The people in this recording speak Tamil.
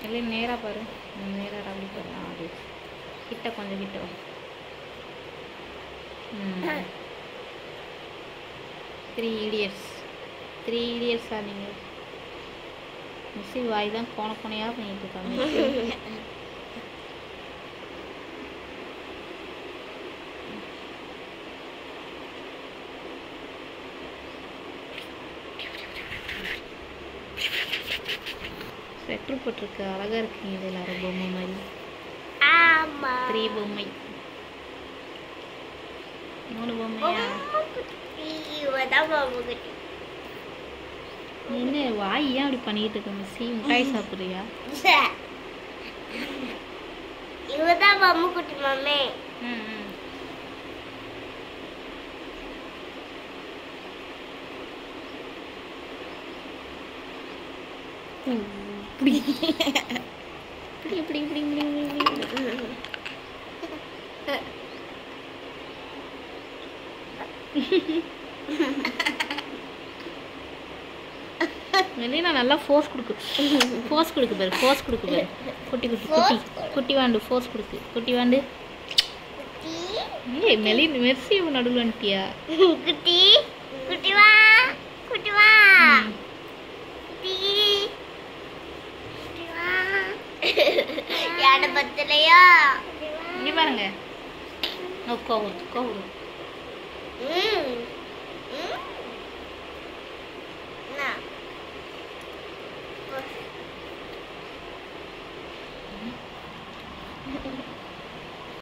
இல்லை நேராக பாரு, நேராக அப்படி பாரு. அது கிட்ட கொஞ்சம் கிட்ட. த்ரீ இடியட்ஸா நீங்கள்? மிஸ்ஸி வாய் தான் கோணையாக பண்ணிட்டு இருக்காங்க. ஸ்வெட்டர் போட்டிருக்கு, அழகாக இருக்குங்க. இது எல்லாரும் பொம்மை மாதிரி. 3 பொம்மை, 3 பொம்மையா? என்ன வாய் ஏன் அப்படி பண்ணிட்டு இருக்க மிஸ்ஸி? மிட்டாய் சாப்பிட்றியா? இவதான் பொம்மை குட்டி மாமே. இப்படி இப்படி இப்படி மெலினா நல்லா ஃபோர்ஸ் கொடுக்கு பாரு, ஃபோர்ஸ் கொடுக்கு பாரு. குட்டி குட்டி குட்டி குட்டி வாண்டு ஃபோர்ஸ் கொடுக்கு. குட்டி வாண்டு. ஏய் மெர்சி நடுவில் வந்துட்டியா? குட்டி குட்டி வா, குட்டி வா, குட்டி குட்டி வா. யாட பத்தலையா? இங்க பாருங்க. கோவம். என்ன